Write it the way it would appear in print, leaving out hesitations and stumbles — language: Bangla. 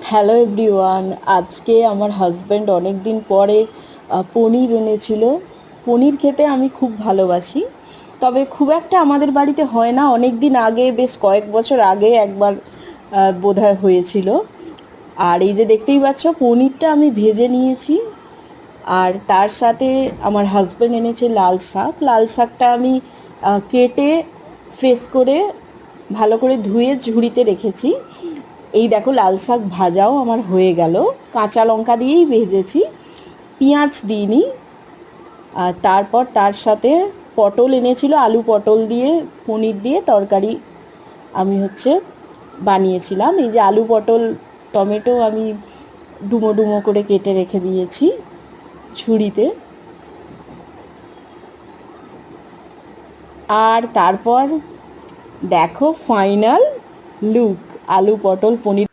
Hello everyone. আজকে আমার হাজব্যান্ড অনেক দিন পরে পনির এনেছিল। পনির খেতে আমি খুব ভালোবাসি, তবে খুব একটা আমাদের বাড়িতে হয় না। অনেক দিন আগে, বেশ কয়েক বছর আগে একবার বোধহয় হয়েছিল। আর এই যে দেখতেই পাচ্ছ, পনিরটা আমি ভেজে নিয়েছি। আর তার সাথে আমার হাজব্যান্ড এনেছে লাল শাক। লাল শাকটা আমি কেটে ফ্রেশ করে ভালো করে ধুয়ে ঝুড়িতে রেখেছি। এই দেখো, লাল শাক ভাজাও আমার হয়ে গেল। কাঁচা লঙ্কা দিয়েই ভেজেছি, পেঁয়াজ দিইনি। আর তারপর তার সাথে পটল এনেছিল, আলু পটল দিয়ে পনির দিয়ে তরকারি আমি বানিয়েছিলাম। এই যে আলু পটল টমেটো আমি ডুমো ডুমো করে কেটে রেখে দিয়েছি ঝুড়িতে। আর তারপর দেখো ফাইনাল লুক, আলু পটল পনির।